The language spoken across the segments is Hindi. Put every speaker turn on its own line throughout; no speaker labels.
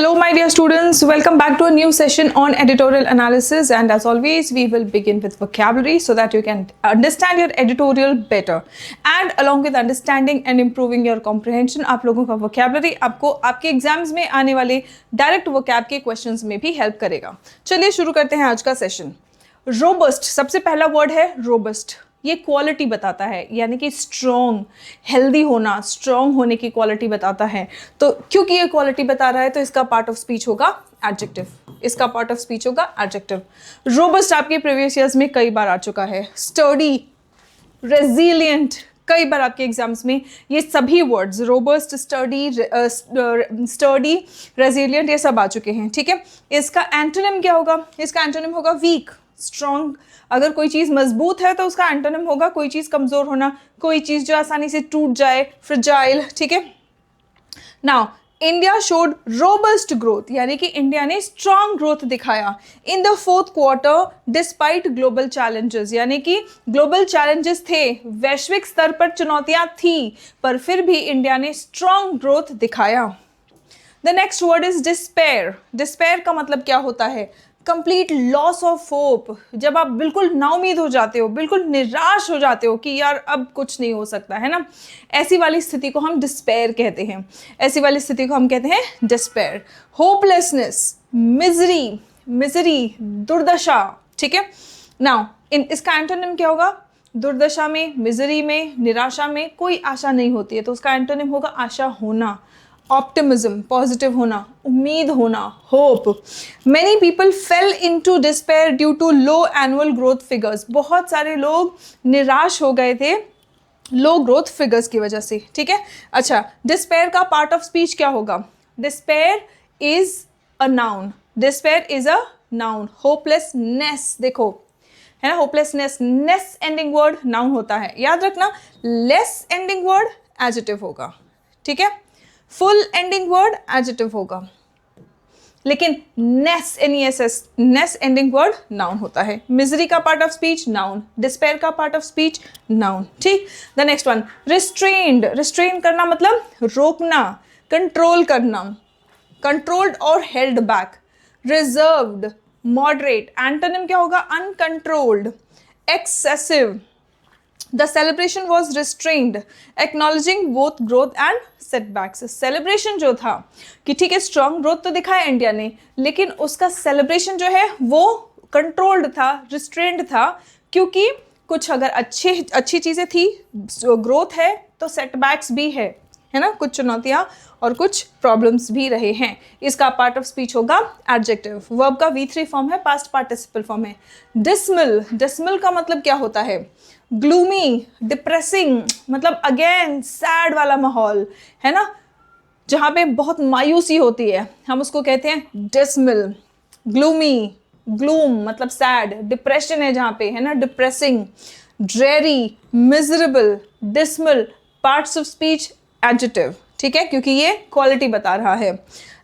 Hello my dear students, welcome back to a new session on editorial analysis, and as always we will begin with vocabulary so that you can understand your editorial better, and along with understanding and improving your comprehension आप लोगों का vocabulary आपको आपके एग्जाम्स में आने वाले डायरेक्ट vocab के क्वेश्चंस में भी हेल्प करेगा। चलिए शुरू करते हैं आज का सेशन। रोबस्ट, सबसे पहला वर्ड है रोबस्ट। ये क्वालिटी बताता है, यानी कि स्ट्रॉन्ग, हेल्दी होना, स्ट्रॉन्ग होने की क्वालिटी बताता है। तो क्योंकि ये क्वालिटी बता रहा है तो इसका पार्ट ऑफ स्पीच होगा एडजेक्टिव। इसका पार्ट ऑफ स्पीच होगा एडजेक्टिव। रोबस्ट आपके प्रीवियस ईयर्स में कई बार आ चुका है। स्टर्डी, रेजिलियंट, कई बार आपके एग्जाम्स में ये सभी वर्ड्स रोबस्ट, स्टर्डी, रेजिलियंट, ये सब आ चुके हैं। ठीक है, इसका एंटोनिम क्या होगा? इसका एंटोनिम होगा वीक। स्ट्रॉन्ग, अगर कोई चीज़ मजबूत है तो उसका एंटोनिम होगा कोई चीज़ कमज़ोर होना, कोई चीज़ जो आसानी से टूट जाए, फ्रेजाइल। ठीक है, now India showed robust growth, यानी कि इंडिया ने स्ट्रॉन्ग ग्रोथ दिखाया in the fourth quarter despite global challenges, यानी कि ग्लोबल चैलेंजेस थे, वैश्विक स्तर पर चुनौतियां थी, पर फिर भी इंडिया ने स्ट्रॉन्ग ग्रोथ दिखाया। The next word is despair. Despair का मतलब क्या होता है? Complete loss of hope. जब आप बिल्कुल नाउमीद हो जाते हो, बिल्कुल निराश हो जाते हो कि यार अब कुछ नहीं हो सकता है ना, ऐसी वाली स्थिति को हम डिस्पेयर कहते हैं। ऐसी वाली स्थिति को हम कहते हैं डिस्पेयर। होपलेसनेस, मिजरी, मिजरी, दुर्दशा। ठीक है, नाउ इसका एंटोनिम क्या होगा? दुर्दशा में, मिजरी में, निराशा में कोई आशा नहीं होती है तो उसका एंटोनिम होगा आशा होना। ऑप्टिमिज्म, पॉजिटिव होना, उम्मीद होना, hope. Many people fell into despair due to low annual growth figures. बहुत सारे लोग निराश हो गए थे लो ग्रोथ फिगर्स की वजह से। ठीक है, अच्छा, डिस्पेयर का पार्ट ऑफ स्पीच क्या होगा? Despair is a noun. Despair is a noun. Hopelessness, देखो है ना, होपलेसनेस, नेस एंडिंग वर्ड नाउन होता है, याद रखना। लेस एंडिंग वर्ड एडजेक्टिव होगा। ठीक है, फुल एंडिंग वर्ड एडजेक्टिव होगा, लेकिन नेस, NESS, नेस एंडिंग वर्ड नाउन होता है। मिजरी का part of speech noun, despair का पार्ट ऑफ स्पीच नाउन। ठीक, the next one restrained. Restrain करना मतलब रोकना, कंट्रोल करना, कंट्रोल्ड और held back. Reserved, moderate, antonym क्या होगा? Uncontrolled, excessive. The celebration was restrained, acknowledging both growth and setbacks. Celebration जो था कि ठीक है स्ट्रॉन्ग ग्रोथ तो दिखाया इंडिया ने, लेकिन उसका सेलिब्रेशन जो है वो कंट्रोल्ड था, रिस्ट्रेंड था, क्योंकि कुछ अगर अच्छी चीज़ें थी, ग्रोथ है, तो सेटबैक्स भी है ना, कुछ चुनौतियाँ और कुछ प्रॉब्लम्स भी रहे हैं। इसका पार्ट ऑफ स्पीच होगा एडजेक्टिव। वर्ब का V3 फॉर्म है, पास्ट पार्टिसिपल फॉर्म है। डिसमिल, डिसमिल का मतलब क्या होता है? ग्लूमी, डिप्रेसिंग, मतलब अगेन सैड वाला माहौल है ना, जहाँ पे बहुत मायूसी होती है, हम उसको कहते हैं डिसमिल। ग्लूमी, ग्लूम मतलब सैड, डिप्रेशन है जहाँ पे, है ना, depressing. Dreary, miserable, decimal, parts of speech adjective. ठीक है, क्योंकि ये क्वालिटी बता रहा है।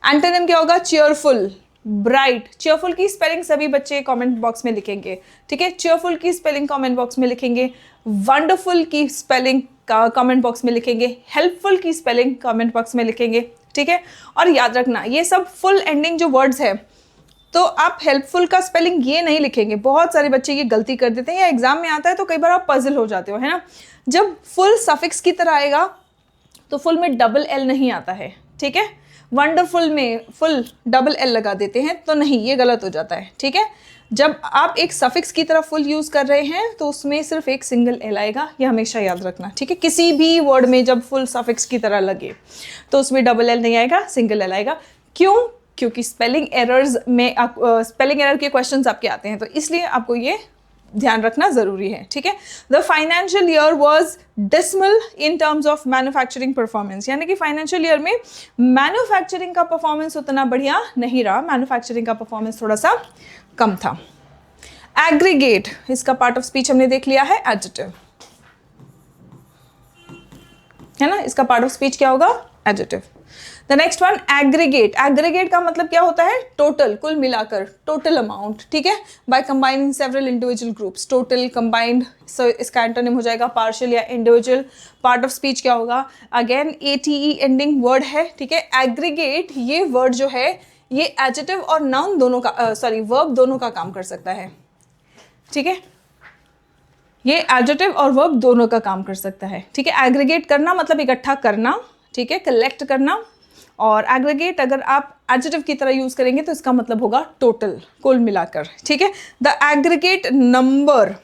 एंटोनिम क्या होगा? Cheerful, bright. चीयरफुल की स्पेलिंग सभी बच्चे कमेंट बॉक्स में लिखेंगे। ठीक है, चीयरफुल की स्पेलिंग कमेंट बॉक्स में लिखेंगे, वंडरफुल की स्पेलिंग कमेंट बॉक्स में लिखेंगे, हेल्पफुल की स्पेलिंग कमेंट बॉक्स में लिखेंगे। ठीक है, और याद रखना ये सब फुल एंडिंग जो वर्ड्स है, तो आप हेल्पफुल का स्पेलिंग ये नहीं लिखेंगे। बहुत सारे बच्चे ये गलती कर देते हैं, या एग्जाम में आता है तो कई बार आप पजल हो जाते हो, है ना। जब फुल सफिक्स की तरह आएगा तो फुल में डबल एल नहीं आता है। ठीक है, वंडरफुल में फुल डबल एल लगा देते हैं तो नहीं, ये गलत हो जाता है। ठीक है, जब आप एक सफिक्स की तरह फुल यूज़ कर रहे हैं तो उसमें सिर्फ एक सिंगल एल आएगा, ये हमेशा याद रखना। ठीक है, किसी भी वर्ड में जब फुल सफिक्स की तरह लगे तो उसमें डबल एल नहीं आएगा, सिंगल एल आएगा। क्यों? क्योंकि स्पेलिंग एरर्स में स्पेलिंग एरर के क्वेश्चंस आपके आते हैं, तो इसलिए आपको ये ध्यान रखना जरूरी है। ठीक है, the financial year was decimal in terms of manufacturing performance, यानी कि फाइनेंशियल ईयर में मैन्युफैक्चरिंग का परफॉर्मेंस उतना बढ़िया नहीं रहा, मैन्युफैक्चरिंग का परफॉर्मेंस थोड़ा सा कम था। एग्रीगेट, इसका पार्ट ऑफ स्पीच हमने देख लिया है, एडजेक्टिव है ना। इसका पार्ट ऑफ स्पीच क्या होगा? Adjective. The next one aggregate. Aggregate का मतलब क्या होता है? टोटल, कुल मिलाकर, टोटल अमाउंट, ठीक है, by combining several individual groups, total combined. So इसका एंटोनिम हो जाएगा पार्शियल या इंडिविजुअल। पार्ट ऑफ स्पीच क्या होगा? अगेन ATE एंडिंग वर्ड है, ठीक है। एग्रीगेट ये वर्ड जो है ये एडजेक्टिव और नाउन दोनों का वर्ब दोनों का काम कर सकता है, ठीक है। ये एडजेक्टिव और वर्ब दोनों का काम कर सकता है, ठीक है। एग्रीगेट करना मतलब इकट्ठा करना, ठीक है, कलेक्ट करना। और एग्रीगेट अगर आप एडजेक्टिव की तरह यूज करेंगे तो इसका मतलब होगा टोटल, कुल मिलाकर, ठीक है। The aggregate number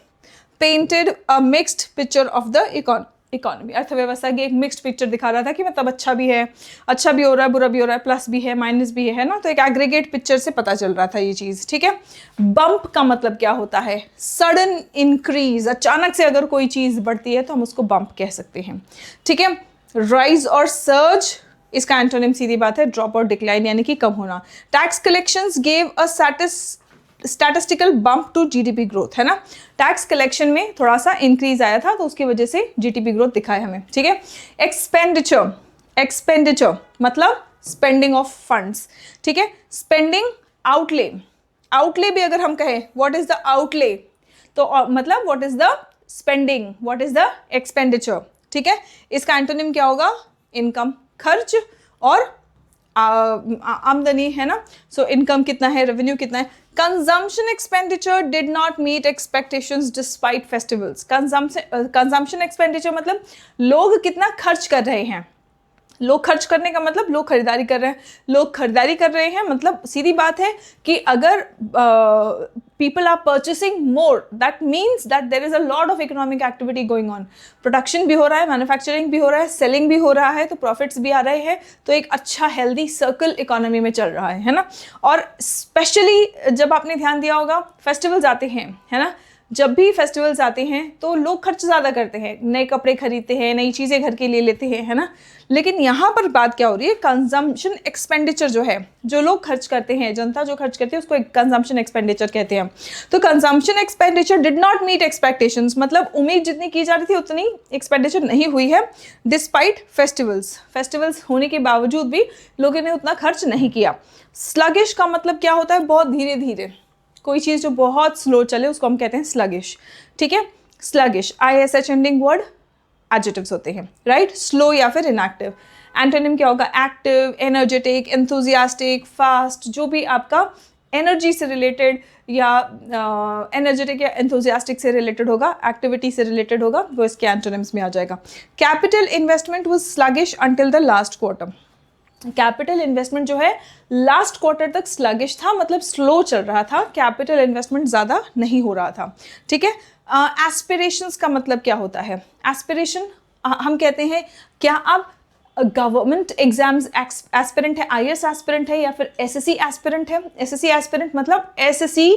painted a mixed picture of the economy. अर्थव्यवस्था की एक मिक्स्ड पिक्चर दिखा रहा था कि मतलब अच्छा भी है, अच्छा भी हो रहा है, बुरा भी हो रहा है, प्लस भी है, माइनस भी है ना। तो एक एग्रीगेट पिक्चर से पता चल रहा था ये चीज़, ठीक है। बम्प का मतलब क्या होता है? सडन इंक्रीज, अचानक से अगर कोई चीज़ बढ़ती है तो हम उसको बम्प कह सकते हैं, ठीक है। राइज और सर्ज, इसका एंटोनिम सीधी बात है ड्रॉप और डिक्लाइन, यानी कि कम होना। Tax collections gave a statistical bump to GDP growth, है ना। टैक्स कलेक्शन में थोड़ा सा इंक्रीज आया था तो उसकी वजह से जीडीपी ग्रोथ दिखाया हमें, ठीक है। एक्सपेंडिचर, एक्सपेंडिचर मतलब स्पेंडिंग ऑफ फंड्स, ठीक है। स्पेंडिंग, आउटले, आउटले भी अगर हम कहें व्हाट इज द आउटले तो मतलब what is the spending, what is the expenditure, ठीक है। इसका एंटोनिम क्या होगा? इनकम, खर्च और आमदनी, है ना। सो इनकम कितना है, रेवेन्यू कितना है। Consumption expenditure did not meet expectations despite festivals. Consumption expenditure मतलब लोग कितना खर्च कर रहे हैं। लोग खर्च करने का मतलब लोग खरीदारी कर रहे हैं। लोग खरीदारी कर रहे हैं मतलब सीधी बात है कि अगर people are purchasing more, that means that there is a lot of economic activity going on. Production भी हो रहा है, मैन्युफैक्चरिंग भी हो रहा है, सेलिंग भी हो रहा है, तो प्रॉफिट्स भी आ रहे हैं, तो एक अच्छा हेल्दी सर्कल इकोनॉमी में चल रहा है ना। और स्पेशली जब आपने ध्यान दिया होगा फेस्टिवल्स आते हैं, है ना, जब भी फेस्टिवल्स आते हैं तो लोग खर्च ज़्यादा करते हैं, नए कपड़े खरीदते हैं, नई चीज़ें घर के लिए लेते हैं, है ना। लेकिन यहाँ पर बात क्या हो रही है? कंजम्पशन एक्सपेंडिचर जो है, जो लोग खर्च करते हैं, जनता जो खर्च करती है उसको एक कंजम्पशन एक्सपेंडिचर कहते हैं। तो consumption expenditure did not meet expectations मतलब उम्मीद जितनी की जा रही थी उतनी एक्सपेंडिचर नहीं हुई है। डिस्पाइट फेस्टिवल्स, फेस्टिवल्स होने के बावजूद भी लोगों ने उतना खर्च नहीं किया। स्लगिश का मतलब क्या होता है? बहुत धीरे धीरे, कोई चीज़ जो बहुत स्लो चले उसको हम कहते हैं स्लगिश, ठीक है। Sluggish, ISH ending word adjectives होते हैं, राइट। स्लो या फिर इनएक्टिव। एंटोनिम क्या होगा? एक्टिव, एनर्जेटिक, एंथुजियास्टिक, फास्ट, जो भी आपका एनर्जी से रिलेटेड या एनर्जेटिक या एंथुजियास्टिक से रिलेटेड होगा, एक्टिविटी से रिलेटेड होगा, वो इसके एंटोनिम्स में आ जाएगा। Capital investment was sluggish until the last quarter. Capital investment जो है लास्ट क्वार्टर तक स्लगिश था, मतलब स्लो चल रहा था, कैपिटल इन्वेस्टमेंट ज़्यादा नहीं हो रहा था, ठीक है। एस्पिरेशंस का मतलब क्या होता है? एस्पिरेशन हम कहते हैं, क्या आप गवर्नमेंट एग्जाम्स एस्पिरेंट है, IAS एस्पिरेंट है या फिर SSC एस्पिरेंट है? SSC एस्पिरेंट मतलब SSC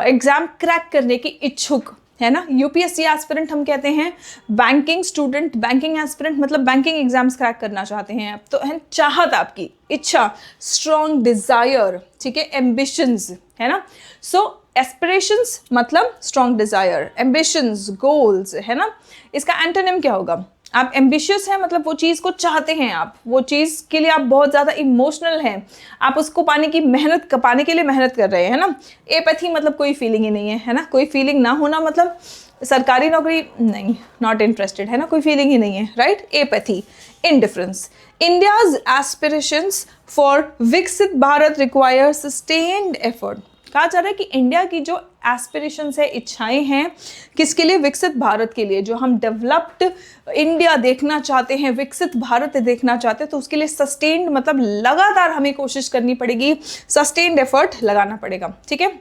एग्जाम क्रैक करने की इच्छुक, है ना। UPSC एस्पिरेंट हम कहते हैं बैंकिंग स्टूडेंट, बैंकिंग एस्पिरेंट मतलब बैंकिंग एग्जाम्स क्रैक करना चाहते हैं, तो है चाहत, आपकी इच्छा, स्ट्रॉन्ग डिजायर, ठीक है, एम्बिशंस, है ना। सो एस्पिरेशंस मतलब स्ट्रॉन्ग डिजायर, एम्बिशंस, गोल्स, है ना। इसका एंटोनिम क्या होगा? आप एम्बिशियस हैं मतलब वो चीज़ को चाहते हैं, आप वो चीज़ के लिए आप बहुत ज़्यादा इमोशनल हैं, आप उसको पाने के लिए मेहनत कर रहे हैं ना। एपैथी मतलब कोई फीलिंग ही नहीं है ना। कोई फीलिंग ना होना मतलब सरकारी नौकरी नहीं, नॉट इंटरेस्टेड, है ना, कोई फीलिंग ही नहीं है, right. Apathy, indifference. India's aspirations for विकसित भारत रिक्वायर सस्टेन्ड एफर्ट। कहा जा रहा है कि इंडिया की जो एस्पिरेशंस है, इच्छाएं हैं, किसके लिए? विकसित भारत के लिए। जो हम डेवलप्ड इंडिया देखना चाहते हैं, विकसित भारत देखना चाहते हैं, तो उसके लिए सस्टेन्ड मतलब लगातार हमें कोशिश करनी पड़ेगी, सस्टेन्ड एफर्ट लगाना पड़ेगा, ठीक है।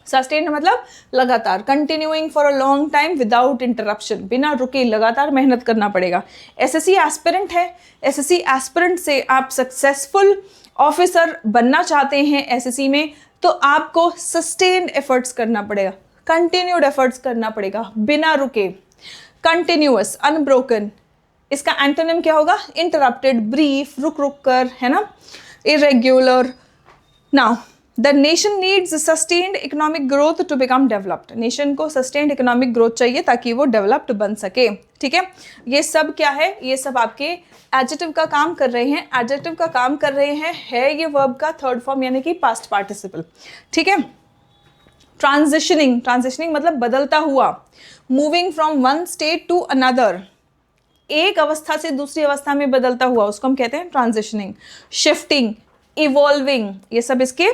सस्टेन्ड मतलब लगातार, continuing for a long time without interruption, बिना रुके लगातार मेहनत करना पड़ेगा। SSC एस्पिरेंट है, SSC एस्पिरेंट से आप सक्सेसफुल ऑफिसर बनना चाहते हैं SSC में, तो आपको सस्टेन्ड एफर्ट्स करना पड़ेगा, कंटिन्यूड एफर्ट्स करना पड़ेगा, बिना रुके, कंटिन्यूअस, अनब्रोकन। इसका एंटोनिम क्या होगा? इंटरप्टेड, ब्रीफ, रुक रुक कर, है ना, irregular. Now the nation needs sustained economic growth to become developed. Nation को सस्टेन्ड इकोनॉमिक ग्रोथ चाहिए ताकि वो डेवलप्ड बन सके, ठीक है। ये सब क्या है, ये सब आपके एडजेक्टिव का काम कर रहे हैं। एडजेक्टिव का काम कर रहे हैं है ये वर्ब का थर्ड फॉर्म यानी कि पास्ट पार्टिसिपल, ठीक है। ट्रांजिशनिंग, ट्रांजिशनिंग मतलब बदलता हुआ, moving from one state to another, एक अवस्था से दूसरी अवस्था में बदलता हुआ, उसको हम कहते हैं ट्रांजिशनिंग। शिफ्टिंग, इवॉल्विंग, ये सब इसके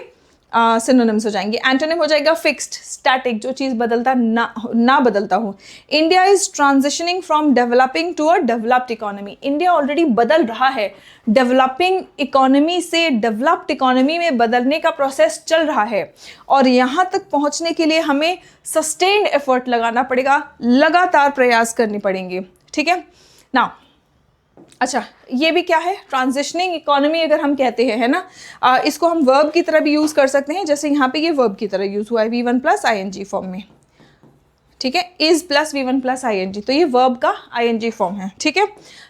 सिनोनिम्स हो जाएंगे। एंटोनिम हो जाएगा फिक्स्ड, स्टैटिक, जो चीज़ बदलता ना बदलता हो। India is transitioning from developing to a developed economy. India already बदल रहा है, डेवलपिंग इकोनॉमी से डेवलप्ड इकोनॉमी में बदलने का प्रोसेस चल रहा है, और यहाँ तक पहुँचने के लिए हमें सस्टेन्ड एफर्ट लगाना पड़ेगा, लगातार प्रयास करने पड़ेंगे, ठीक है ना। अच्छा, ये भी क्या है, ट्रांजिशनिंग इकोनॉमी अगर हम कहते हैं, है ना, इसको हम वर्ब की तरह भी यूज़ कर सकते हैं, जैसे यहाँ पे ये वर्ब की तरह यूज़ हुआ है V1 प्लस ING फॉर्म में, ठीक है, is plus V1 plus ING, तो ये वर्ब का ING फॉर्म है, ठीक है।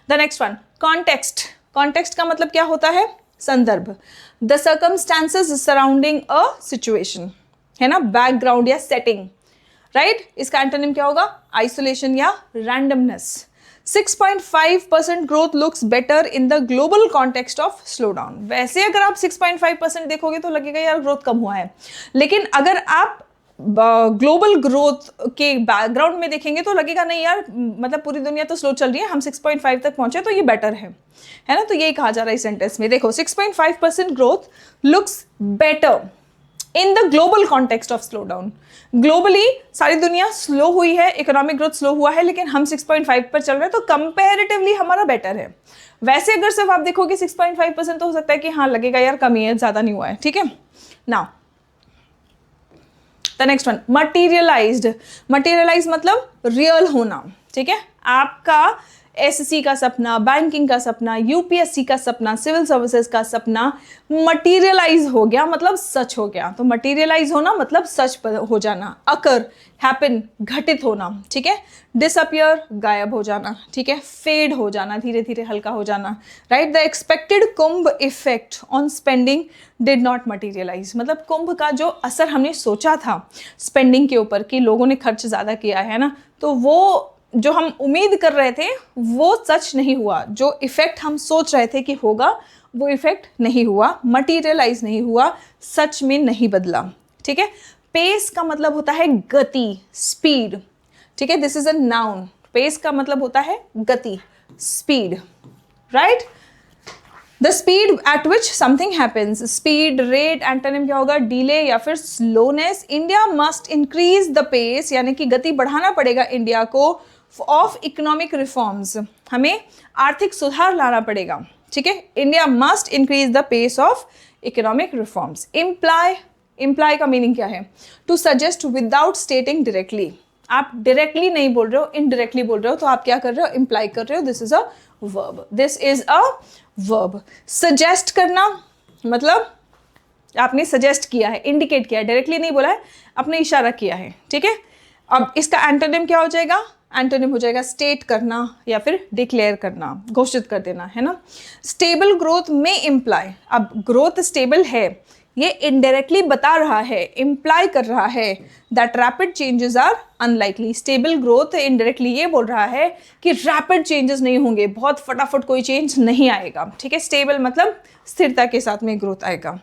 The next one, context. Context का मतलब क्या होता है, संदर्भ। The circumstances surrounding a situation, है ना, बैकग्राउंड या सेटिंग, राइट। इसका एंटोनिम क्या होगा, आइसोलेशन या randomness. 6.5% growth looks better in the global context of slow down. वैसे अगर आप 6.5% देखोगे तो लगेगा यार ग्रोथ कम हुआ है, लेकिन अगर आप ग्लोबल ग्रोथ के बैकग्राउंड में देखेंगे तो लगेगा नहीं यार, मतलब पूरी दुनिया तो स्लो चल रही है, हम 6.5 तक पहुंचे तो ये बेटर है ना। तो यही कहा जा रहा है इस सेंटेंस में, देखो 6.5% growth looks better in the global context of slow down. Globally सारी दुनिया स्लो हुई है, इकोनॉमिक ग्रोथ स्लो हुआ है, लेकिन हम 6.5 पर चल रहे हैं, तो कंपैरेटिवली हमारा बेटर है। वैसे अगर सिर्फ आप देखोगे 6.5% तो हो सकता है कि हाँ लगेगा यार कमी है, ज़्यादा नहीं हुआ है, ठीक है। Now the next one, materialized. Materialize मतलब रियल होना, ठीक है। आपका एसएससी का सपना, बैंकिंग का सपना, यूपीएससी का सपना, सिविल सर्विसेज का सपना मटीरियलाइज हो गया, मतलब सच हो गया। तो मटीरियलाइज होना मतलब सच हो जाना। अकर, हैपन, घटित होना, ठीक है। डिसअपियर, गायब हो जाना, ठीक है। फेड हो जाना, धीरे धीरे हल्का हो जाना, right. The expected Kumbh effect on spending did not materialise, मतलब कुंभ का जो असर हमने सोचा था स्पेंडिंग के ऊपर कि लोगों ने खर्च ज़्यादा किया है ना, तो वो जो हम उम्मीद कर रहे थे वो सच नहीं हुआ। जो इफेक्ट हम सोच रहे थे कि होगा वो इफेक्ट नहीं हुआ, मटीरियलाइज नहीं हुआ, सच में नहीं बदला, ठीक है। पेस का मतलब होता है गति, स्पीड, ठीक है। This is a noun. Pace का मतलब होता है गति, speed, right. The speed at which something happens, speed, rate, antonym क्या होगा, डिले या फिर slowness. India must increase the pace, यानी कि गति बढ़ाना पड़ेगा इंडिया को, ऑफ इकोनॉमिक रिफॉर्म्स, हमें आर्थिक सुधार लाना पड़ेगा, ठीक है। India must increase the pace of economic reforms. Imply, imply का मीनिंग क्या है, to suggest without stating directly. आप डायरेक्टली नहीं बोल रहे हो, इनडायरेक्टली बोल रहे हो, तो आप क्या कर रहे हो, इम्प्लाई कर रहे हो। This is a verb, this is a verb. Suggest करना मतलब आपने सजेस्ट किया है, इंडिकेट किया है, डायरेक्टली नहीं बोला है, आपने इशारा किया है, ठीक है। अब इसका एंटोनिम क्या हो जाएगा, एंटोनिम हो जाएगा स्टेट करना या फिर डिक्लेयर करना, घोषित कर देना, है ना। स्टेबल ग्रोथ में इम्प्लाई, अब ग्रोथ स्टेबल है ये इनडायरेक्टली बता रहा है, इम्प्लाई कर रहा है that rapid changes are unlikely. Stable growth indirectly ये बोल रहा है कि रैपिड चेंजेस नहीं होंगे, बहुत फटाफट कोई चेंज नहीं आएगा, ठीक है। स्टेबल मतलब स्थिरता के साथ में ग्रोथ आएगा,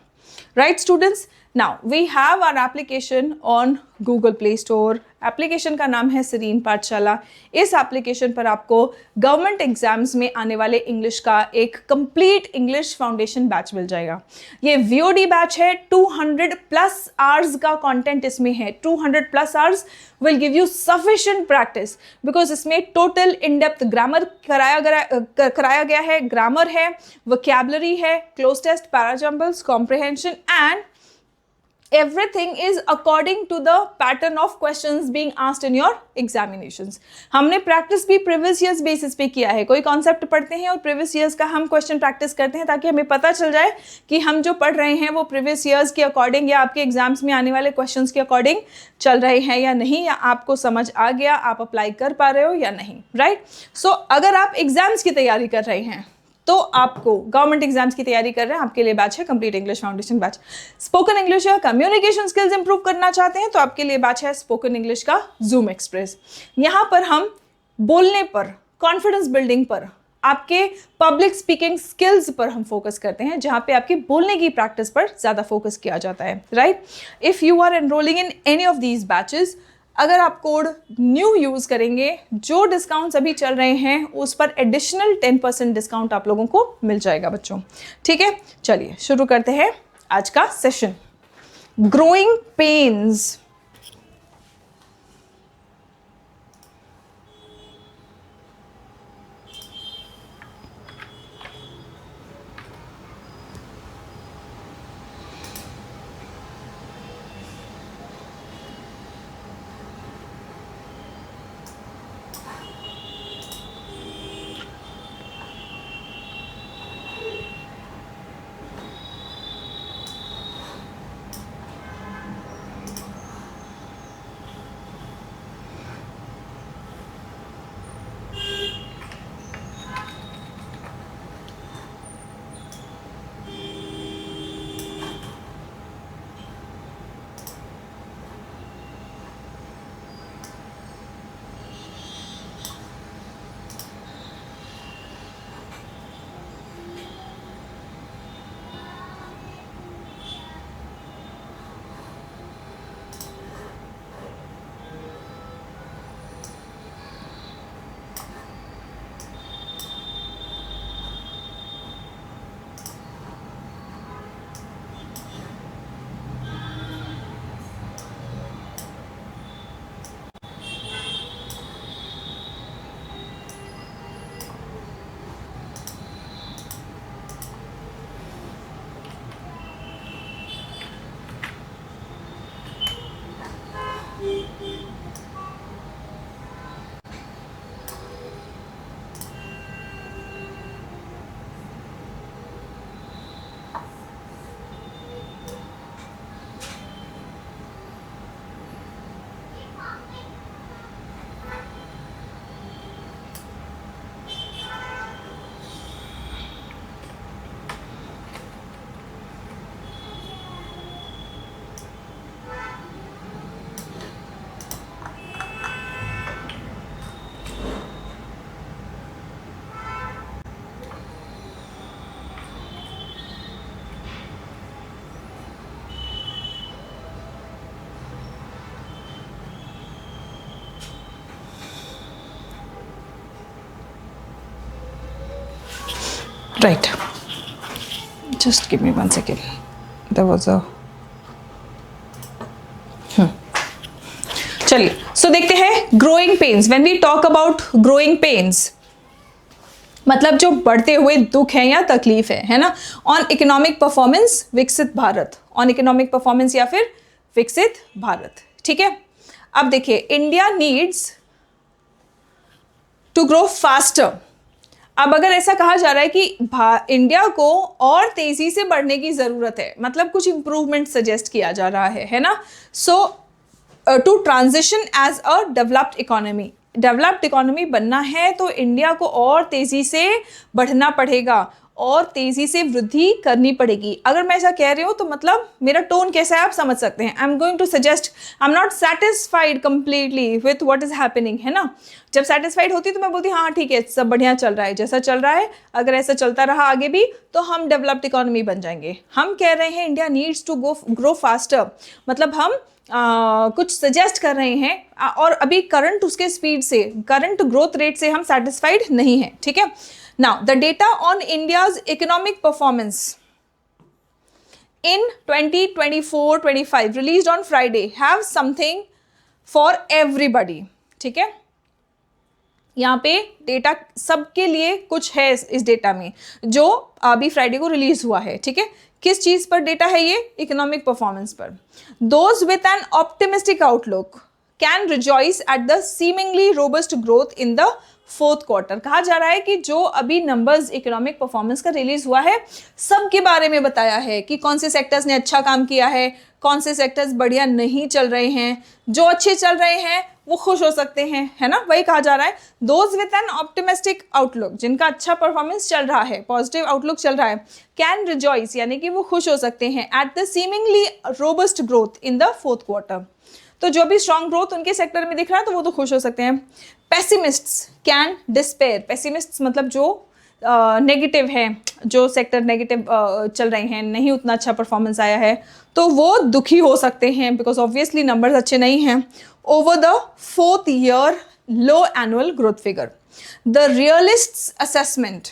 right students. Now we have our application on Google Play Store. Application का नाम है सीरीन पाठशाला। इस एप्लीकेशन पर आपको गवर्नमेंट एग्जाम्स में आने वाले इंग्लिश का एक कंप्लीट इंग्लिश फाउंडेशन बैच मिल जाएगा। ये वीओडी बैच है, 200+ आवर्स का कंटेंट इसमें है। 200+ hours will give you sufficient practice, because इसमें टोटल इन डेप्थ ग्रामर कराया गया है, ग्रामर है, वोकैबुलरी है, cloze test, parajumbles, comprehension and everything is according to the pattern of questions being asked in your examinations. हमने प्रैक्टिस भी प्रीवियस ईयर्स बेसिस पे किया है। कोई कॉन्सेप्ट पढ़ते हैं और प्रीवियस ईयर्स का हम क्वेश्चन प्रैक्टिस करते हैं ताकि हमें पता चल जाए कि हम जो पढ़ रहे हैं वो प्रीवियस ईयर्स के अकॉर्डिंग या आपके एग्जाम्स में आने वाले क्वेश्चंस के अकॉर्डिंग चल रहे हैं या नहीं, या आपको समझ आ गया, आप अप्लाई कर पा रहे हो या नहीं, राइट। सो अगर आप एग्जाम्स की तैयारी कर रहे हैं तो आपको गवर्नमेंट एग्जाम्स की तैयारी कर रहे हैं, आपके लिए बैच है complete English foundation batch. Spoken English या कम्युनिकेशन स्किल्स इंप्रूव करना चाहते हैं तो आपके लिए बैच है स्पोकन इंग्लिश का जूम एक्सप्रेस। यहाँ पर हम बोलने पर, कॉन्फिडेंस बिल्डिंग पर, आपके पब्लिक स्पीकिंग स्किल्स पर हम फोकस करते हैं, जहां पे आपकी बोलने की प्रैक्टिस पर ज़्यादा फोकस किया जाता है, right. If you are enrolling in any of these batches, अगर आप कोड न्यू यूज़ करेंगे, जो डिस्काउंट्स अभी चल रहे हैं उस पर एडिशनल 10% डिस्काउंट आप लोगों को मिल जाएगा बच्चों, ठीक है। चलिए शुरू करते हैं आज का session. Growing pains. Right. Just give me 1 second. There was a. चलिए, सो देखते हैं growing pains. When we talk about growing pains, मतलब जो बढ़ते हुए दुख है या तकलीफ है ना। ऑन इकोनॉमिक परफॉर्मेंस विकसित भारत, ऑन इकोनॉमिक परफॉर्मेंस या फिर विकसित भारत, ठीक है। अब देखिए, India needs to grow faster. अब अगर ऐसा कहा जा रहा है कि इंडिया को और तेजी से बढ़ने की जरूरत है, मतलब कुछ इंप्रूवमेंट सजेस्ट किया जा रहा है ना। So to transition as a developed economy, developed economy बनना है तो इंडिया को और तेजी से बढ़ना पड़ेगा और तेजी से वृद्धि करनी पड़ेगी। अगर मैं ऐसा कह रही हूँ तो मतलब मेरा टोन कैसा है आप समझ सकते हैं। I am going to suggest, I am not satisfied completely with what is happening, है ना। जब सेटिस्फाइड होती तो मैं बोलती हाँ ठीक है, सब बढ़िया चल रहा है, जैसा चल रहा है अगर ऐसा चलता रहा आगे भी तो हम डेवलप्ड इकोनॉमी बन जाएंगे। हम कह रहे हैं India needs to grow faster, मतलब हम कुछ सजेस्ट कर रहे हैं और अभी करंट उसके स्पीड से, करंट ग्रोथ रेट से हम सेटिस्फाइड नहीं है, ठीक है। Now the data on India's economic performance in 2024-25 released on Friday have something for everybody, ठीक है। यहाँ पे डेटा सबके लिए कुछ है इस डेटा में जो अभी फ्राइडे को रिलीज हुआ है, ठीक है। किस चीज पर डेटा है ये? इकोनॉमिक परफॉर्मेंस पर। Those with an optimistic outlook can rejoice at the seemingly robust growth in the fourth quarter. कहा जा रहा है कि जो अभी नंबर्स इकोनॉमिक परफॉर्मेंस का रिलीज हुआ है सबके बारे में बताया है कि कौन से सेक्टर्स ने अच्छा काम किया है, कौन से सेक्टर्स बढ़िया नहीं चल रहे हैं। जो अच्छे चल रहे हैं वो खुश हो सकते हैं, है ना, वही कहा जा रहा है। Those with an optimistic outlook, जिनका अच्छा परफॉर्मेंस चल रहा है, पॉजिटिव आउटलुक चल रहा है, कैन रिजॉइस, यानी कि वो खुश हो सकते हैं at the seemingly robust growth in the fourth quarter. तो जो भी स्ट्रॉन्ग ग्रोथ उनके सेक्टर में दिख रहा है तो वो तो खुश हो सकते हैं। पेसिमिस्ट्स कैन डिस्पेयर, पेसिमिस्ट्स मतलब जो नेगेटिव है, जो सेक्टर नेगेटिव चल रहे हैं, नहीं उतना अच्छा परफॉर्मेंस आया है, तो वो दुखी हो सकते हैं बिकॉज ऑब्वियसली नंबर्स अच्छे नहीं हैं। Over the fourth year low annual growth figure, the realists assessment,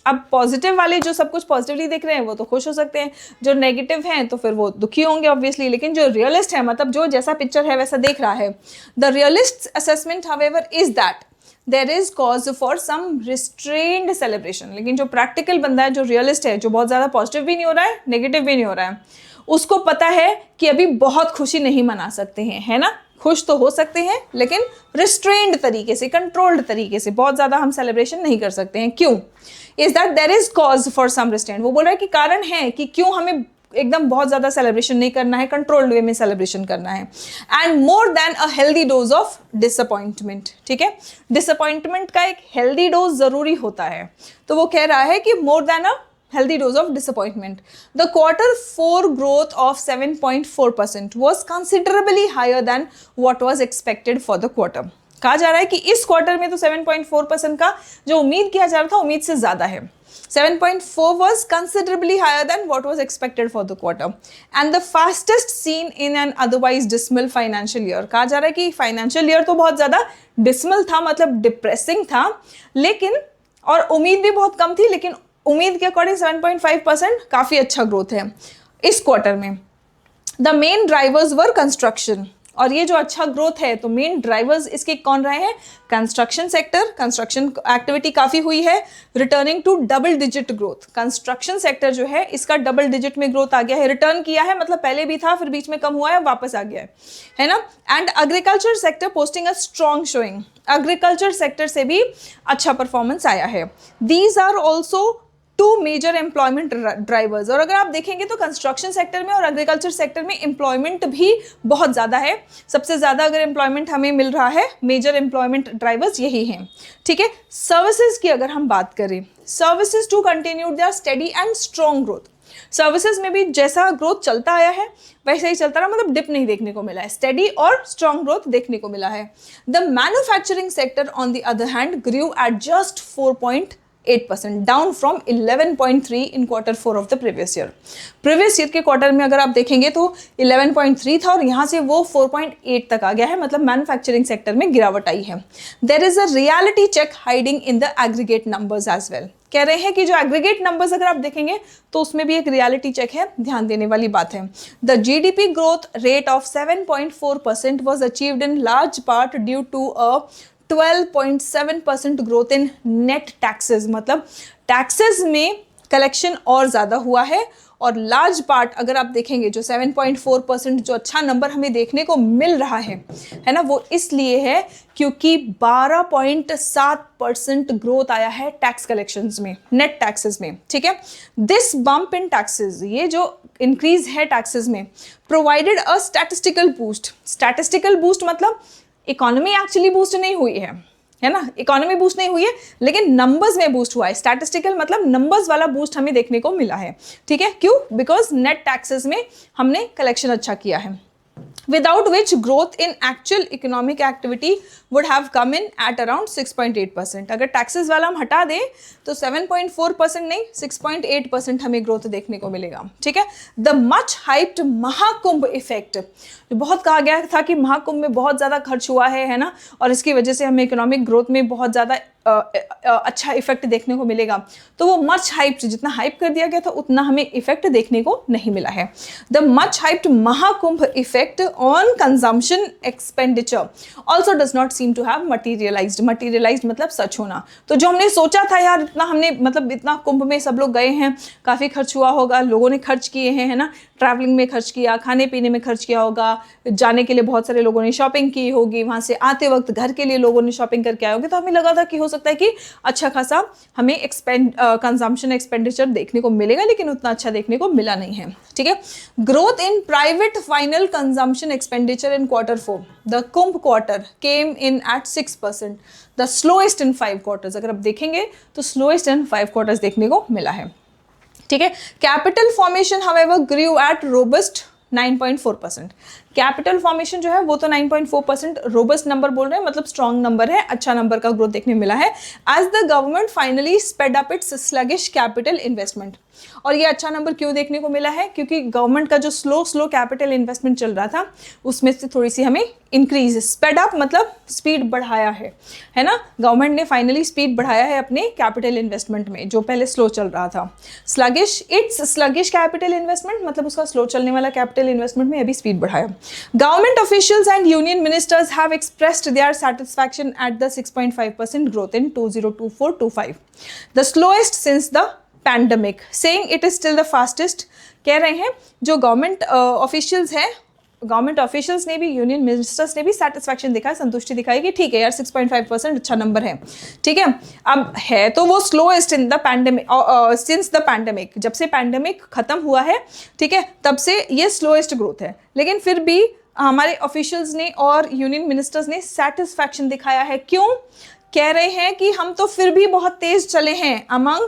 अब पॉजिटिव वाले जो सब कुछ पॉजिटिवली देख रहे हैं वो तो खुश हो सकते हैं, जो नेगेटिव हैं तो फिर वो दुखी होंगे ऑब्वियसली, लेकिन जो रियलिस्ट है, मतलब जो जैसा पिक्चर है वैसा देख रहा है, the realist assessment however is that there is cause for some restrained celebration. लेकिन जो प्रैक्टिकल बंदा है, जो रियलिस्ट है, जो बहुत ज़्यादा पॉजिटिव भी नहीं हो रहा है, नेगेटिव भी नहीं हो रहा है, उसको पता है कि अभी बहुत खुशी नहीं मना सकते हैं, है ना, खुश तो हो सकते हैं लेकिन रिस्ट्रेन्ड तरीके से, कंट्रोल्ड तरीके से, बहुत ज़्यादा हम सेलिब्रेशन नहीं कर सकते हैं। क्यों? Is that there is cause for some restraint, वो बोल रहा है कि कारण है कि क्यों हमें एकदम बहुत ज़्यादा सेलिब्रेशन नहीं करना है, कंट्रोल्ड वे में सेलिब्रेशन करना है। And more than a healthy dose of disappointment, ठीक है, डिसअपॉइंटमेंट का एक हेल्दी डोज ज़रूरी होता है, तो वो कह रहा है कि more than a healthy dose of disappointment. The quarter 4 growth of 7.4% was considerably higher than what was expected for the quarter. कहा जा रहा है कि इस क्वार्टर में तो 7.4% का जो उम्मीद किया जा रहा था उम्मीद से ज़्यादा है। 7.4 was considerably higher than what was expected for the quarter and the fastest seen in an otherwise dismal financial year. कहा जा रहा है कि फाइनेंशियल ईयर तो बहुत ज़्यादा डिसमल था, मतलब डिप्रेसिंग था, लेकिन और उम्मीद भी बहुत कम थी, लेकिन उम्मीद के अकॉर्डिंग 7.5% काफ़ी अच्छा ग्रोथ है इस क्वार्टर में। The main drivers were construction, और ये जो अच्छा ग्रोथ है तो मेन ड्राइवर्स इसके कौन रहे हैं? कंस्ट्रक्शन सेक्टर, कंस्ट्रक्शन एक्टिविटी काफ़ी हुई है, returning to double digit growth. Construction sector जो है इसका डबल डिजिट में ग्रोथ आ गया है, रिटर्न किया है, मतलब पहले भी था फिर बीच में कम हुआ है, वापस आ गया है ना। And agriculture sector posting a strong showing, agriculture sector से भी अच्छा परफॉर्मेंस आया है। These are also two major employment drivers, और अगर आप देखेंगे तो कंस्ट्रक्शन सेक्टर में और एग्रीकल्चर सेक्टर में एम्प्लॉयमेंट भी बहुत ज़्यादा है। सबसे ज़्यादा अगर एम्प्लॉयमेंट हमें मिल रहा है, मेजर एम्प्लॉयमेंट ड्राइवर्स यही हैं, ठीक है। सर्विसेज की अगर हम बात करें, services too continued their steady and strong growth, services में भी जैसा ग्रोथ चलता आया है वैसे ही चलता रहा, मतलब डिप नहीं देखने को मिला है, स्टेडी और स्ट्रॉन्ग ग्रोथ देखने को मिला है। The manufacturing sector on the other hand grew at just 4.8%, down from 11.3 in quarter 4 of the previous year. Previous year के क्वार्टर में अगर आप देखेंगे तो 11.3 था और यहाँ से वो 4.8 तक आ गया है, मतलब मैन्युफैक्चरिंग सेक्टर में गिरावट आई है। There is a reality check hiding in the aggregate numbers as well, कह रहे हैं कि जो एग्रीगेट नंबर्स अगर आप देखेंगे तो उसमें भी एक रियलिटी चेक है, ध्यान देने वाली बात है। The GDP growth rate of 7.4% was achieved in large part due to a 12.7% growth in net taxes, मतलब टैक्सेस में कलेक्शन और ज़्यादा हुआ है, और लार्ज पार्ट अगर आप देखेंगे जो 7.4% जो अच्छा नंबर हमें देखने को मिल रहा है ना, वो इसलिए है क्योंकि 12.7% ग्रोथ आया है टैक्स कलेक्शंस में, नेट टैक्सेस में, ठीक है। दिस बम्प इन टैक्सेस, ये जो इंक्रीज है टैक्सेस में, provided a statistical boost. Statistical boost मतलब इकोनॉमी एक्चुअली बूस्ट नहीं हुई है ना, इकोनॉमी बूस्ट नहीं हुई है लेकिन नंबर्स में बूस्ट हुआ है। स्टैटिस्टिकल मतलब नंबर्स वाला बूस्ट हमें देखने को मिला है, ठीक है। क्यों? बिकॉज नेट टैक्सेस में हमने कलेक्शन अच्छा किया है, without which growth in actual economic activity would have come in at around 6.8%। अगर टैक्सेस वाला हम हटा दें तो 7.4% नहीं 6.8% हमें ग्रोथ देखने को मिलेगा, ठीक है। The much hyped Mahakumbh effect, बहुत कहा गया था कि महाकुंभ में बहुत ज़्यादा खर्च हुआ है ना, और इसकी वजह से हमें इकोनॉमिक ग्रोथ में बहुत ज़्यादा अच्छा इफेक्ट देखने को मिलेगा, तो वो मच हाइप्ड, जितना हाइप कर दिया गया था उतना हमें इफेक्ट देखने को नहीं मिला है। The much hyped Mahakumbh effect on consumption expenditure also does not seem to have materialized. Materialized मतलब सच होना, तो जो हमने सोचा था यार इतना हमने, मतलब इतना कुंभ में सब लोग गए हैं, काफ़ी खर्च हुआ होगा, लोगों ने खर्च किए हैं, है ना, ट्रैवलिंग में खर्च किया, खाने पीने में खर्च किया होगा, जाने के लिए बहुत सारे लोगों ने शॉपिंग की होगी, वहाँ से आते वक्त घर के लिए लोगों ने शॉपिंग करके आए होंगे, तो हमें लगा था कि हो सकता है कि अच्छा खासा हमें कंजम्पशन एक्सपेंडिचर देखने को मिलेगा, लेकिन उतना अच्छा देखने को मिला नहीं है, ठीक है। Growth in private final consumption expenditure in Q4, the Kumbh quarter came in at 6%, the slowest in 5 quarters. अगर आप देखेंगे तो स्लोएस्ट इन 5 क्वार्टर्स देखने को मिला है, ठीक है। कैपिटल फॉर्मेशन हाउएवर ग्रू एट रोबस्ट 9.4%। कैपिटल फॉर्मेशन जो है वो तो 9.4% रोबस्ट नंबर बोल रहे हैं, मतलब स्ट्रॉन्ग नंबर है, अच्छा नंबर का ग्रोथ देखने मिला है। As the government finally sped up its sluggish capital investment. और ये अच्छा नंबर क्यों देखने को मिला है? क्योंकि गवर्नमेंट का जो स्लो कैपिटल इन्वेस्टमेंट चल रहा था उसमें से थोड़ी सी हमें इंक्रीज, स्पेड अप मतलब स्पीड बढ़ाया है ना। गवर्नमेंट ने फाइनली स्पीड बढ़ाया है अपने कैपिटल इन्वेस्टमेंट में, जो पहले स्लो चल रहा था। स्लगिश कैपिटल इन्वेस्टमेंट मतलब उसका स्लो चलने वाला कैपिटल इन्वेस्टमेंट में अभी स्पीड बढ़ाया। Government officials and union ministers have expressed their satisfaction at the 6.5% growth in 2024-25, the slowest since the pandemic, saying it is still the fastest। कह रहे हैं जो गवर्नमेंट ऑफिशियल्स हैं, गवर्नमेंट ऑफिशियल्स ने भी, यूनियन मिनिस्टर्स ने भी सेटिस्फैक्शन दिखाया, संतुष्टि दिखाई कि ठीक है यार 6.5% अच्छा नंबर है, ठीक है। अब है तो वो slowest in the pandemic, since the pandemic, जब से पैंडेमिक खत्म हुआ है, ठीक है, तब से ये स्लोएस्ट ग्रोथ है। लेकिन फिर भी हमारे ऑफिशियल्स ने और यूनियन मिनिस्टर्स ने सेटिस्फैक्शन दिखाया है। क्यों? कह रहे हैं कि हम तो फिर भी बहुत तेज चले हैं अमंग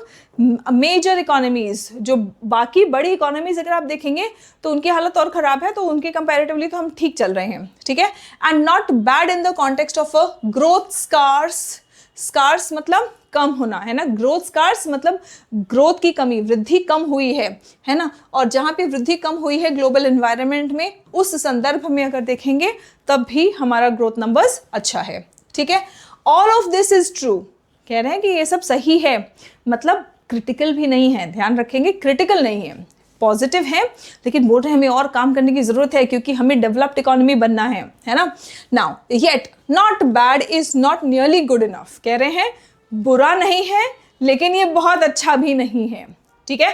मेजर इकोनॉमीज। जो बाकी बड़ी इकोनॉमीज अगर आप देखेंगे तो उनकी हालत और ख़राब है, तो उनके कंपैरेटिवली तो हम ठीक चल रहे हैं, ठीक है। And not bad in the context of a growth scarce मतलब कम होना, है ना। ग्रोथ स्कार्स मतलब ग्रोथ की कमी, वृद्धि कम हुई है ना। और जहाँ पे वृद्धि कम हुई है ग्लोबल एनवायरनमेंट में, उस संदर्भ में अगर देखेंगे तब भी हमारा ग्रोथ नंबर्स अच्छा है, ठीक है। All of this is true, कह रहे हैं कि ये सब सही है, मतलब क्रिटिकल भी नहीं है, ध्यान रखेंगे, क्रिटिकल नहीं है, पॉजिटिव है, लेकिन बोल रहे हैं हमें और काम करने की जरूरत है क्योंकि हमें डेवलप्ड इकोनॉमी बनना है ना। Now yet not bad is not nearly good enough, कह रहे हैं बुरा नहीं है लेकिन ये बहुत अच्छा भी नहीं है, ठीक है।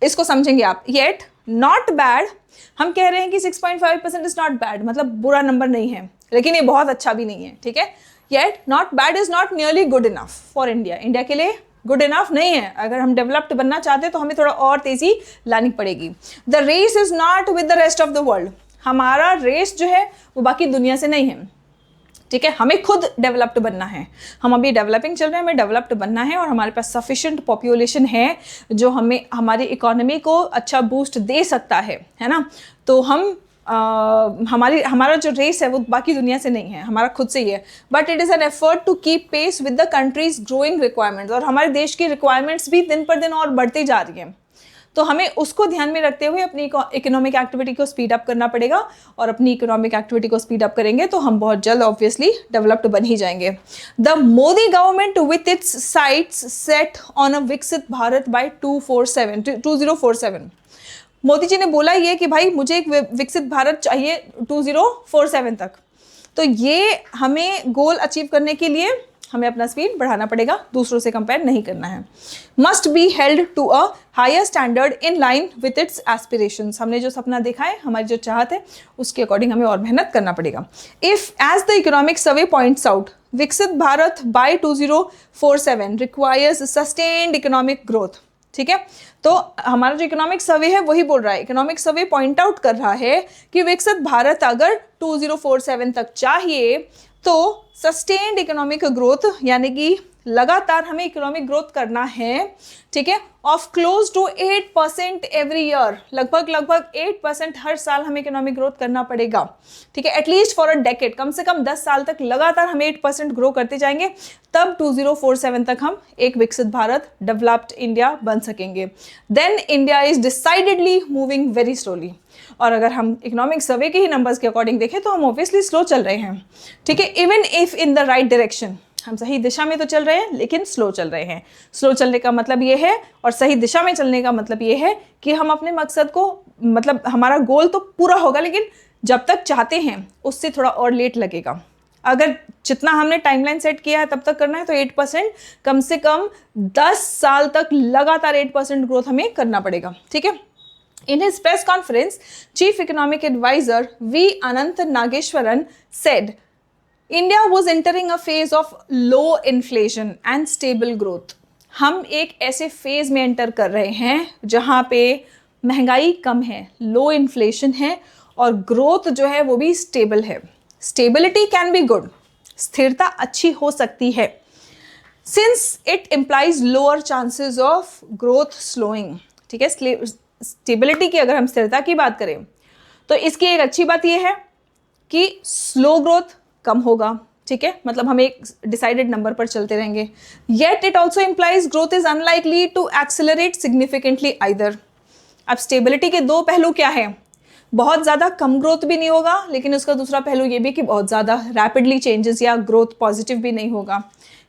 इसको समझेंगे आप। येट नॉट बैड, हम कह रहे हैं कि 6.5% इज नॉट बैड, मतलब बुरा नंबर नहीं है, लेकिन ये बहुत अच्छा भी नहीं है, ठीक है। Yet not bad is not nearly good enough for India, India के लिए गुड इनफ नहीं है। अगर हम डेवलप्ड बनना चाहते हैं तो हमें थोड़ा और तेजी लानी पड़ेगी। The race is not with the rest of the world, हमारा रेस जो है वो बाकी दुनिया से नहीं है, ठीक है। हमें खुद डेवलप्ड बनना है, हम अभी डेवलपिंग चल रहे हैं, हमें डेवलप्ड बनना है और हमारे पास सफिशिएंट पॉपुलेशन है जो हमें हमारी इकोनॉमी को अच्छा बूस्ट दे सकता है ना। तो हम हमारा जो रेस है वो बाकी दुनिया से नहीं है, हमारा खुद से ही है। But it is an effort to keep pace with the country's growing requirements, और हमारे देश की रिक्वायरमेंट्स भी दिन पर दिन और बढ़ती जा रही हैं, तो हमें उसको ध्यान में रखते हुए अपनी इकोनॉमिक एक्टिविटी को स्पीड अप करना पड़ेगा। और अपनी इकोनॉमिक एक्टिविटी को स्पीड अप करेंगे तो हम बहुत जल्द ऑब्वियसली डेवलप्ड बन ही जाएंगे। The Modi government with its sites set on a विकसित भारत बाय 2047। मोदी जी ने बोला ये कि भाई मुझे एक विकसित भारत चाहिए 2047 तक, तो ये हमें गोल अचीव करने के लिए हमें अपना स्पीड बढ़ाना पड़ेगा, दूसरों से कंपेयर नहीं करना है। Must be held to a higher standard in line with its aspirations, हमने जो सपना देखा है, हमारी जो चाहत है, उसके अकॉर्डिंग हमें और मेहनत करना पड़ेगा। If as the economic survey points out, Viksit Bharat by 2047 requires sustained economic growth, ठीक है। तो हमारा जो इकोनॉमिक सर्वे है वही बोल रहा है, इकोनॉमिक सर्वे पॉइंट आउट कर रहा है कि विकसित भारत अगर 2047 तक चाहिए तो सस्टेन्ड इकोनॉमिक ग्रोथ, यानी कि लगातार हमें इकोनॉमिक ग्रोथ करना है, ठीक है, of close to 8% every year, लगभग 8% हर साल हमें इकोनॉमिक ग्रोथ करना पड़ेगा, ठीक है। एटलीस्ट फॉर अ डेकेड, कम से कम 10 साल तक लगातार हम 8% ग्रो करते जाएंगे, तब 2047 तक हम एक विकसित भारत, डेवलप्ड इंडिया बन सकेंगे। Then India is decidedly moving very slowly. और अगर हम इकोनॉमिक सर्वे के ही नंबर्स के अकॉर्डिंग देखें तो हम ऑब्वियसली स्लो चल रहे हैं, ठीक है। Even if in the right direction, हम सही दिशा में तो चल रहे हैं लेकिन स्लो चल रहे हैं। स्लो चलने का मतलब ये है, और सही दिशा में चलने का मतलब ये है कि हम अपने मकसद को, मतलब हमारा गोल तो पूरा होगा लेकिन जब तक चाहते हैं उससे थोड़ा और लेट लगेगा। अगर जितना हमने टाइमलाइन सेट किया है तब तक करना है तो 8%, कम से कम 10 साल तक लगातार 8% ग्रोथ हमें करना पड़ेगा, ठीक है। In his press conference, Chief Economic Advisor V. Anant Nageshwaran said, India was entering a phase of low inflation and stable growth. हम एक ऐसे फेज में एंटर कर रहे हैं जहां पे महंगाई कम है, लो इन्फ्लेशन है और ग्रोथ जो है वो भी स्टेबल है। स्टेबिलिटी कैन बी गुड, स्थिरता अच्छी हो सकती है, since it implies lower chances of growth slowing. ठीक है, स्टेबिलिटी की अगर हम स्थिरता की बात करें तो इसकी एक अच्छी बात यह है कि स्लो ग्रोथ कम होगा। ठीक है, मतलब हम एक डिसाइडेड नंबर पर चलते रहेंगे। Yet it also implies growth is unlikely to accelerate significantly either. अब स्टेबिलिटी के दो पहलू क्या है, बहुत ज़्यादा कम ग्रोथ भी नहीं होगा, लेकिन उसका दूसरा पहलू ये भी कि बहुत ज़्यादा रैपिडली चेंजेस या ग्रोथ पॉजिटिव भी नहीं होगा,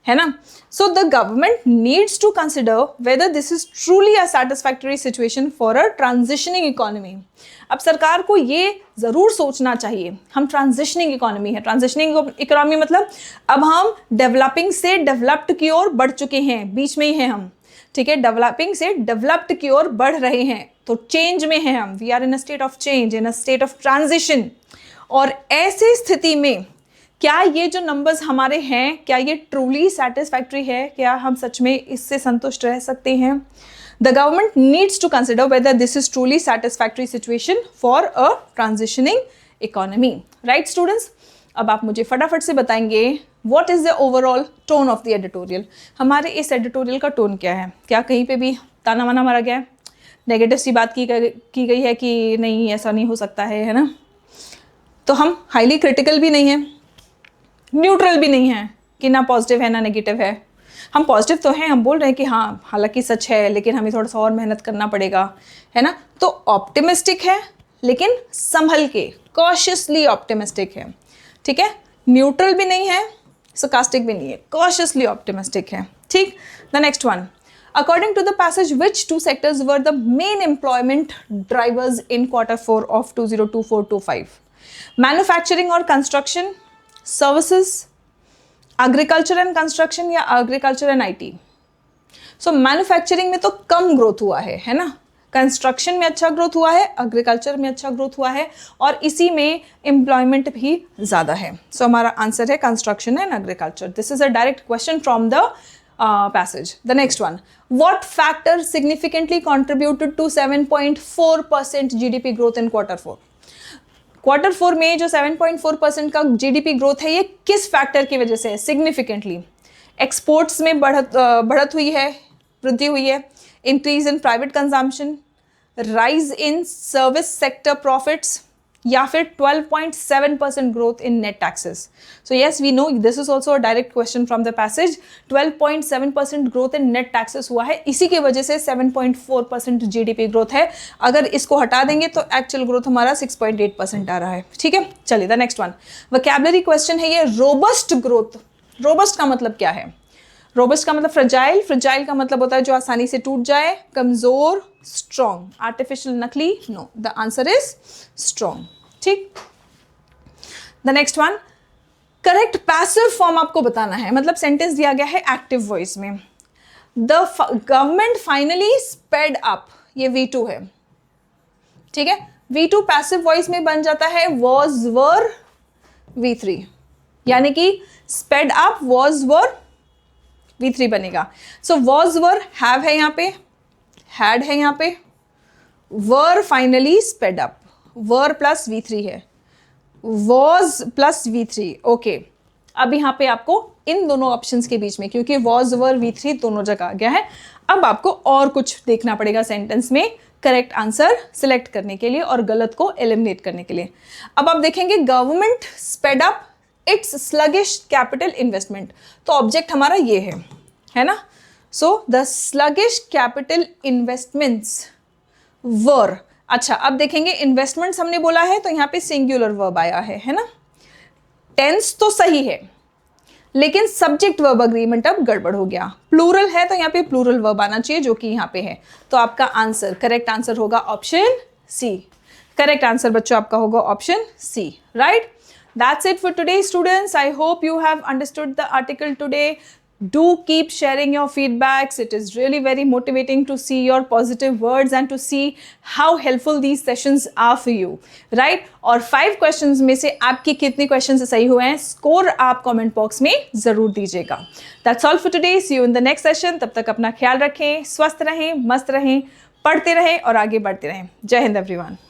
है ना। So the government needs to consider whether this is truly a satisfactory situation for a transitioning economy. अब सरकार को ये ज़रूर सोचना चाहिए, हम ट्रांजिशनिंग इकोनॉमी है, ट्रांजिशनिंग इकोनॉमी मतलब अब हम डेवलपिंग से डेवलप्ड की ओर बढ़ चुके हैं, बीच में ही हैं हम। ठीक है, डेवलपिंग से डेवलप्ड की ओर बढ़ रहे हैं, तो चेंज में हैं हम, we are in a state of change, in a state of transition. और ऐसी स्थिति में क्या ये जो नंबर्स हमारे हैं, क्या ये ट्रूली सेटिस्फैक्ट्री है, क्या हम सच में इससे संतुष्ट रह सकते हैं? The government needs to consider whether this is truly satisfactory situation for a transitioning economy. Right students, अब आप मुझे फटाफट से बताएंगे what is the overall tone of the editorial. हमारे इस एडिटोरियल का टोन क्या है? क्या कहीं पे भी ताना वाना मारा गया है, नेगेटिव सी बात की गई है कि नहीं ऐसा नहीं हो सकता है ना? तो हम हाईली क्रिटिकल भी नहीं है, न्यूट्रल भी नहीं है कि ना पॉजिटिव है ना नेगेटिव है। हम पॉजिटिव तो हैं, हम बोल रहे हैं कि हाँ हालांकि सच है लेकिन हमें थोड़ा सा और मेहनत करना पड़ेगा, है ना। तो ऑप्टिमिस्टिक है लेकिन संभल के, कॉशियसली ऑप्टिमिस्टिक है। ठीक है, न्यूट्रल भी नहीं है, sarcastic भी नहीं है, कॉशियसली ऑप्टिमिस्टिक है। ठीक, the next one, according to the passage which two sectors were the main employment drivers in Q4 of 2024-25? Manufacturing और construction, services, agriculture and construction या agriculture and IT? So manufacturing में तो कम ग्रोथ हुआ है ना, कंस्ट्रक्शन में अच्छा ग्रोथ हुआ है, एग्रीकल्चर में अच्छा ग्रोथ हुआ है और इसी में एम्प्लॉयमेंट भी ज़्यादा है। सो हमारा आंसर है construction and agriculture. This is a direct question from the passage. The next one, what factor significantly contributed to 7.4% GDP growth in Q4? Q4 में जो 7.4% का GDP ग्रोथ है ये किस फैक्टर की वजह से है? सिग्निफिकेंटली एक्सपोर्ट्स में बढ़त हुई है, वृद्धि हुई है, increase in private consumption, rise in service sector profits या फिर 12.7% growth in net taxes. So yes we know this is also a direct question from the passage. 12.7% growth in net taxes हुआ है, इसी की वजह से 7.4% जीडीपी ग्रोथ है। अगर इसको हटा देंगे तो एक्चुअल ग्रोथ हमारा 6.8% आ रहा है। ठीक है, चलिए the next one, vocabulary question है ये, रोबस्ट ग्रोथ। रोबस्ट का मतलब क्या है? रोबस्ट का मतलब फ्रजाइल, फ्रजाइल का मतलब होता है जो आसानी से टूट जाए, कमजोर, स्ट्रॉन्ग, आर्टिफिशियल, नकली, no, the answer is strong. ठीक, the next one, correct passive form आपको बताना है, मतलब सेंटेंस दिया गया है एक्टिव वॉइस में। The government finally sped up, ये V2 है। ठीक है, V2 पैसिव वॉइस में बन जाता है वॉज वर V3, यानी कि spade up was were V3 बनेगा। सो वॉज वर हैव है यहाँ पे, हैड है यहाँ पे, were finally sped up, were plus V3 है, वॉज प्लस V3। ओके, अब यहाँ पे आपको इन दोनों ऑप्शंस के बीच में, क्योंकि वॉज वर V3 दोनों जगह आ गया है, अब आपको और कुछ देखना पड़ेगा सेंटेंस में करेक्ट आंसर सिलेक्ट करने के लिए और गलत को एलिमिनेट करने के लिए। अब आप देखेंगे government sped up its sluggish capital investment, तो ऑब्जेक्ट हमारा ये है ना। So the sluggish capital investments were, अच्छा अब देखेंगे इन्वेस्टमेंट्स हमने बोला है तो यहाँ पे सिंगुलर वर्ब आया है ना। टेंस तो सही है लेकिन सब्जेक्ट वर्ब अग्रीमेंट अब गड़बड़ हो गया, प्लूरल है तो यहाँ पे प्लूरल वर्ब आना चाहिए जो कि यहाँ पे है। तो आपका आंसर, करेक्ट आंसर होगा ऑप्शन सी। करेक्ट आंसर बच्चों आपका होगा option C, right. That's it for today, students. I hope you have understood the article today. Do keep sharing your feedbacks. It is really very motivating to see your positive words and to see how helpful these sessions are for you, right? और 5 questions में से आपके कितने questions सही हुए हैं, score आप comment box में ज़रूर दीजिएगा. That's all for today. See you in the next session. तब तक अपना ख्याल रखें, स्वस्थ रहें, मस्त रहें, पढ़ते रहें और आगे बढ़ते रहें. जय हिंद everyone.